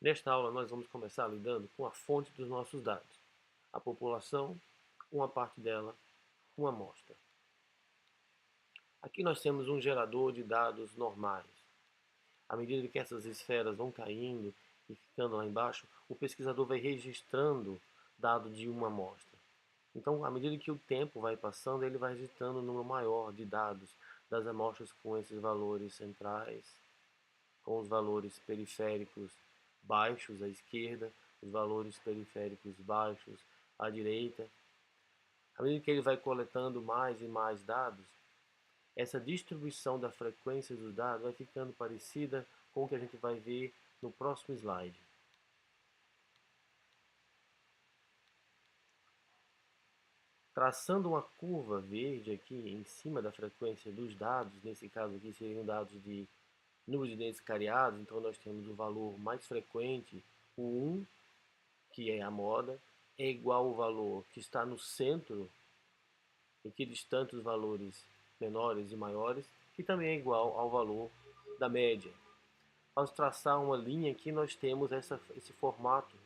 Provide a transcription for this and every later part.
Nesta aula, nós vamos começar lidando com a fonte dos nossos dados. A população, uma parte dela, uma amostra. Aqui nós temos um gerador de dados normais. À medida que essas esferas vão caindo e ficando lá embaixo, o pesquisador vai registrando dado de uma amostra. Então, à medida que o tempo vai passando, ele vai registrando um número maior de dados das amostras com esses valores centrais, com os valores periféricos baixos à esquerda, os valores periféricos baixos à direita. À medida que ele vai coletando mais e mais dados, essa distribuição da frequência dos dados vai ficando parecida com o que a gente vai ver no próximo slide. Traçando uma curva verde aqui em cima da frequência dos dados, nesse caso aqui seriam dados de número de dentes cariados, então nós temos o valor mais frequente, o 1, que é a moda, é igual ao valor que está no centro, equidistante os valores menores e maiores, que também é igual ao valor da média. Ao traçar uma linha aqui, nós temos esse formato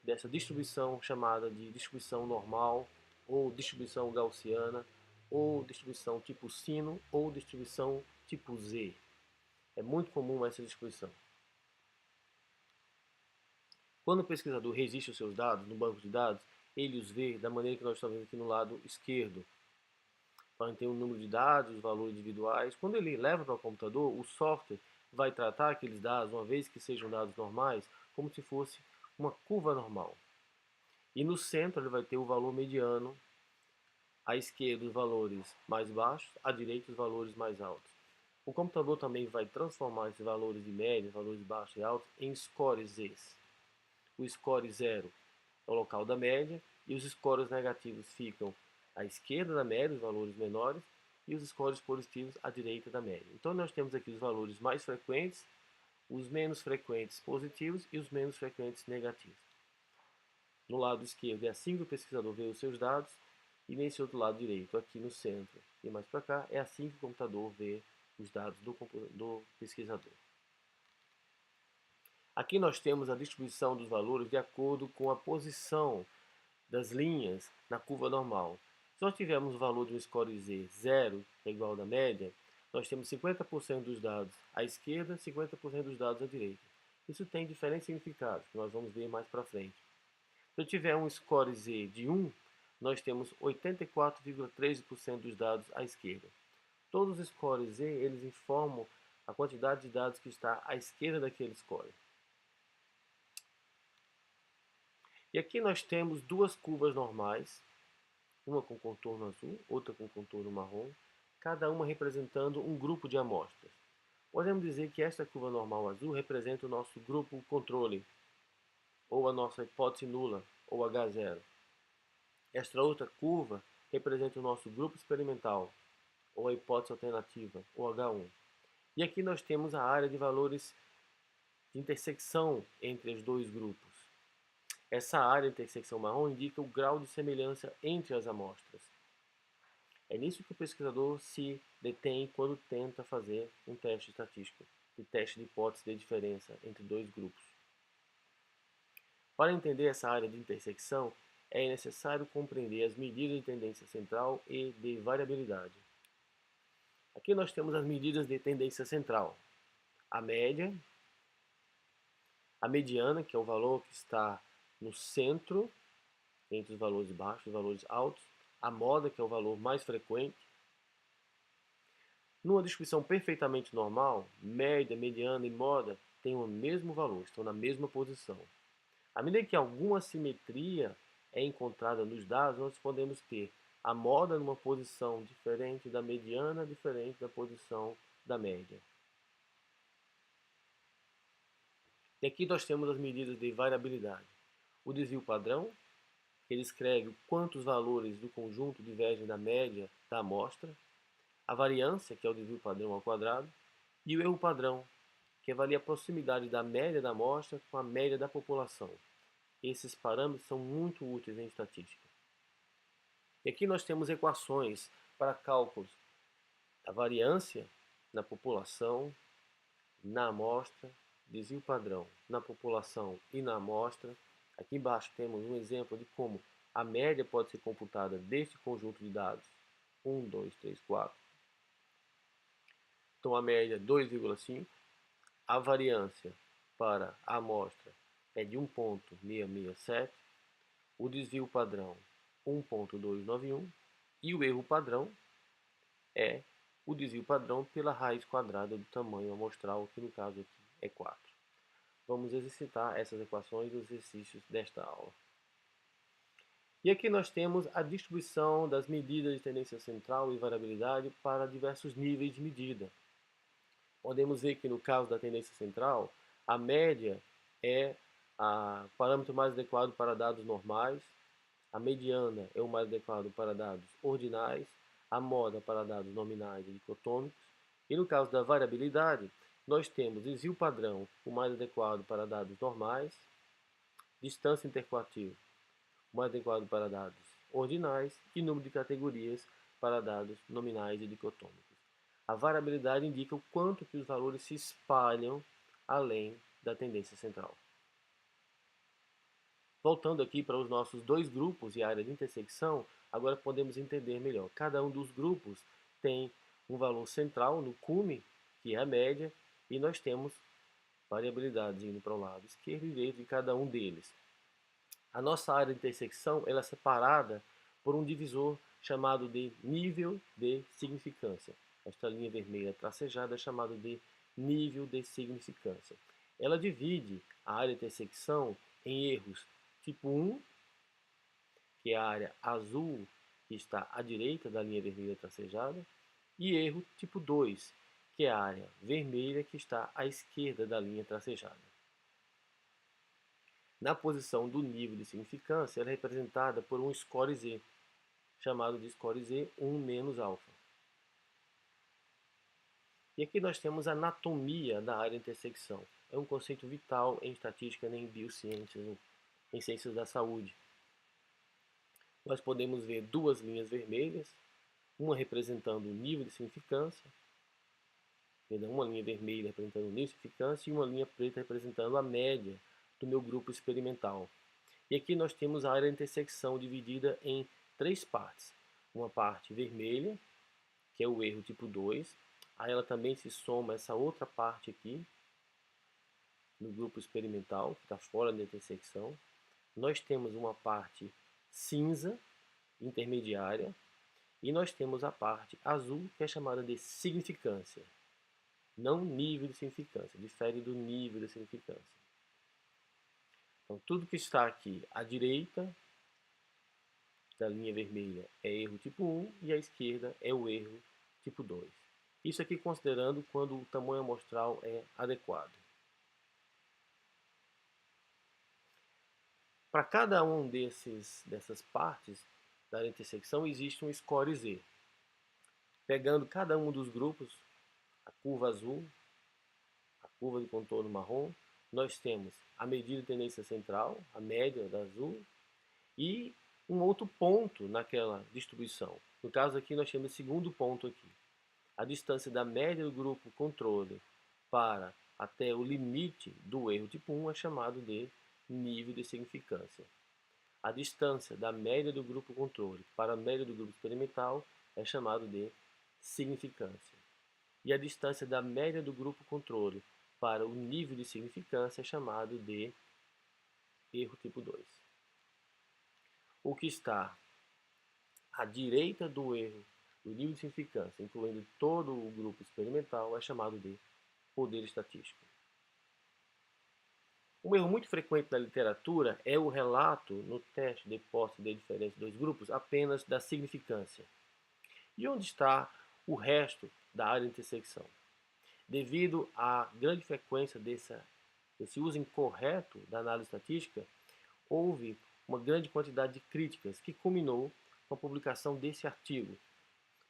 dessa distribuição chamada de distribuição normal, ou distribuição gaussiana, ou distribuição tipo sino, ou distribuição tipo Z. É muito comum essa distribuição. Quando o pesquisador registra os seus dados no banco de dados, ele os vê da maneira que nós estamos vendo aqui no lado esquerdo. Então, tem um número de dados, os valores individuais. Quando ele leva para o computador, o software vai tratar aqueles dados, uma vez que sejam dados normais, como se fosse uma curva normal. E no centro ele vai ter o valor mediano, à esquerda os valores mais baixos, à direita os valores mais altos. O computador também vai transformar esses valores de média, valores baixos e altos, em scores. O score 0 é o local da média e os scores negativos ficam à esquerda da média, os valores menores, e os scores positivos à direita da média. Então nós temos aqui os valores mais frequentes, os menos frequentes positivos e os menos frequentes negativos. No lado esquerdo é assim que o pesquisador vê os seus dados, e nesse outro lado direito, aqui no centro e mais para cá, é assim que o computador vê os dados do pesquisador. Aqui nós temos a distribuição dos valores de acordo com a posição das linhas na curva normal. Se nós tivermos o valor de um score Z 0, que é igual da média, nós temos 50% dos dados à esquerda, 50% dos dados à direita. Isso tem diferentes significados, que nós vamos ver mais para frente. Se eu tiver um score Z de 1, nós temos 84,13% dos dados à esquerda. Todos os scores Z, eles informam a quantidade de dados que está à esquerda daquele score. E aqui nós temos duas curvas normais, uma com contorno azul, outra com contorno marrom, cada uma representando um grupo de amostras. Podemos dizer que esta curva normal azul representa o nosso grupo controle, ou a nossa hipótese nula, ou H0. Esta outra curva representa o nosso grupo experimental, ou a hipótese alternativa, ou H1. E aqui nós temos a área de valores de intersecção entre os dois grupos. Essa área de intersecção marrom indica o grau de semelhança entre as amostras. É nisso que o pesquisador se detém quando tenta fazer um teste estatístico, de teste de hipótese de diferença entre dois grupos. Para entender essa área de intersecção, é necessário compreender as medidas de tendência central e de variabilidade. Aqui nós temos as medidas de tendência central. A média, a mediana, que é o valor que está no centro, entre os valores baixos e os valores altos, a moda, que é o valor mais frequente. Numa distribuição perfeitamente normal, média, mediana e moda têm o mesmo valor, estão na mesma posição. À medida que alguma simetria é encontrada nos dados, nós podemos ter a moda numa posição diferente da mediana, diferente da posição da média. E aqui nós temos as medidas de variabilidade. O desvio padrão, que descreve quantos valores do conjunto divergem da média da amostra. A variância, que é o desvio padrão ao quadrado. E o erro padrão, que avalia a proximidade da média da amostra com a média da população. Esses parâmetros são muito úteis em estatística. E aqui nós temos equações para cálculos da variância na população, na amostra desvio padrão na população e na amostra. Aqui embaixo temos um exemplo de como a média pode ser computada deste conjunto de dados. 1, 2, 3, 4. Então a média 2,5. A variância para a amostra é de 1,667. O desvio padrão 1,291. E o erro padrão é o desvio padrão pela raiz quadrada do tamanho amostral, que no caso aqui é 4. Vamos exercitar essas equações nos exercícios desta aula. E aqui nós temos a distribuição das medidas de tendência central e variabilidade para diversos níveis de medida. Podemos ver que no caso da tendência central, a média é o parâmetro mais adequado para dados normais, a mediana é o mais adequado para dados ordinais, a moda para dados nominais e dicotômicos. E no caso da variabilidade, nós temos desvio padrão, o mais adequado para dados normais, distância interquartil, o mais adequado para dados ordinais e número de categorias para dados nominais e dicotômicos. A variabilidade indica o quanto que os valores se espalham além da tendência central. Voltando aqui para os nossos dois grupos e a área de intersecção, agora podemos entender melhor. Cada um dos grupos tem um valor central no cume, que é a média, e nós temos variabilidades indo para o lado esquerdo e direito de cada um deles. A nossa área de intersecção ela é separada por um divisor chamado de nível de significância. Esta linha vermelha tracejada é chamada de nível de significância. Ela divide a área de intersecção em erros tipo 1, que é a área azul que está à direita da linha vermelha tracejada, e erro tipo 2, que é a área vermelha que está à esquerda da linha tracejada. Na posição do nível de significância, ela é representada por um score Z, chamado de score Z 1 menos alfa. E aqui nós temos a anatomia da área de intersecção. É um conceito vital em estatística, em biociências, em ciências da saúde. Nós podemos ver duas linhas vermelhas, uma representando o nível de significância, uma linha vermelha representando o nível de significância e uma linha preta representando a média do meu grupo experimental. E aqui nós temos a área de intersecção dividida em três partes. Uma parte vermelha, que é o erro tipo 2. A ela também se soma essa outra parte aqui, no grupo experimental, que está fora da intersecção. Nós temos uma parte cinza, intermediária, e nós temos a parte azul, que é chamada de significância. Não nível de significância, difere do nível de significância. Então, tudo que está aqui à direita da linha vermelha é erro tipo 1 e à esquerda é o erro tipo 2. Isso aqui considerando quando o tamanho amostral é adequado. Para cada um dessas partes da intersecção existe um score Z. Pegando cada um dos grupos, a curva azul, a curva de contorno marrom, nós temos a medida de tendência central, a média da azul, e um outro ponto naquela distribuição. No caso aqui nós temos o segundo ponto aqui. A distância da média do grupo controle para até o limite do erro tipo 1 é chamado de nível de significância. A distância da média do grupo controle para a média do grupo experimental é chamado de significância. E a distância da média do grupo controle para o nível de significância é chamado de erro tipo 2. O que está à direita do erro do nível de significância, incluindo todo o grupo experimental, é chamado de poder estatístico. Um erro muito frequente na literatura é o relato no teste de hipótese de diferença de dois grupos apenas da significância. E onde está o resto da área de intersecção? Devido à grande frequência desse uso incorreto da análise estatística, houve uma grande quantidade de críticas que culminou com a publicação desse artigo.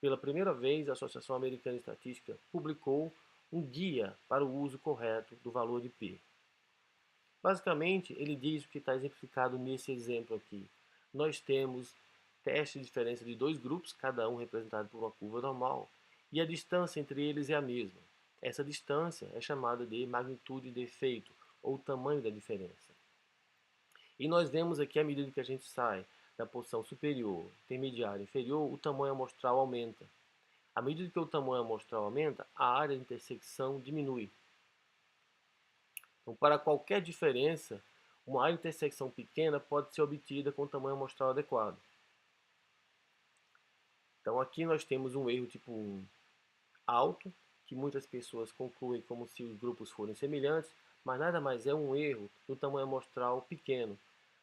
Pela primeira vez, a Associação Americana de Estatística publicou um guia para o uso correto do valor de P. Basicamente, ele diz o que está exemplificado nesse exemplo aqui. Nós temos teste de diferença de dois grupos, cada um representado por uma curva normal, e a distância entre eles é a mesma. Essa distância é chamada de magnitude de efeito, ou tamanho da diferença. E nós vemos aqui, à medida que a gente sai da posição superior, intermediária e inferior, o tamanho amostral aumenta. À medida que o tamanho amostral aumenta, a área de intersecção diminui. Então, para qualquer diferença, uma área de intersecção pequena pode ser obtida com o tamanho amostral adequado. Então, aqui nós temos um erro tipo 1 alto, que muitas pessoas concluem como se os grupos forem semelhantes, mas nada mais é um erro do tamanho amostral pequeno.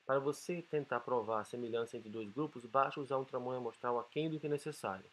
Para você tentar provar a semelhança entre dois grupos, basta usar um tamanho amostral aquém do que necessário.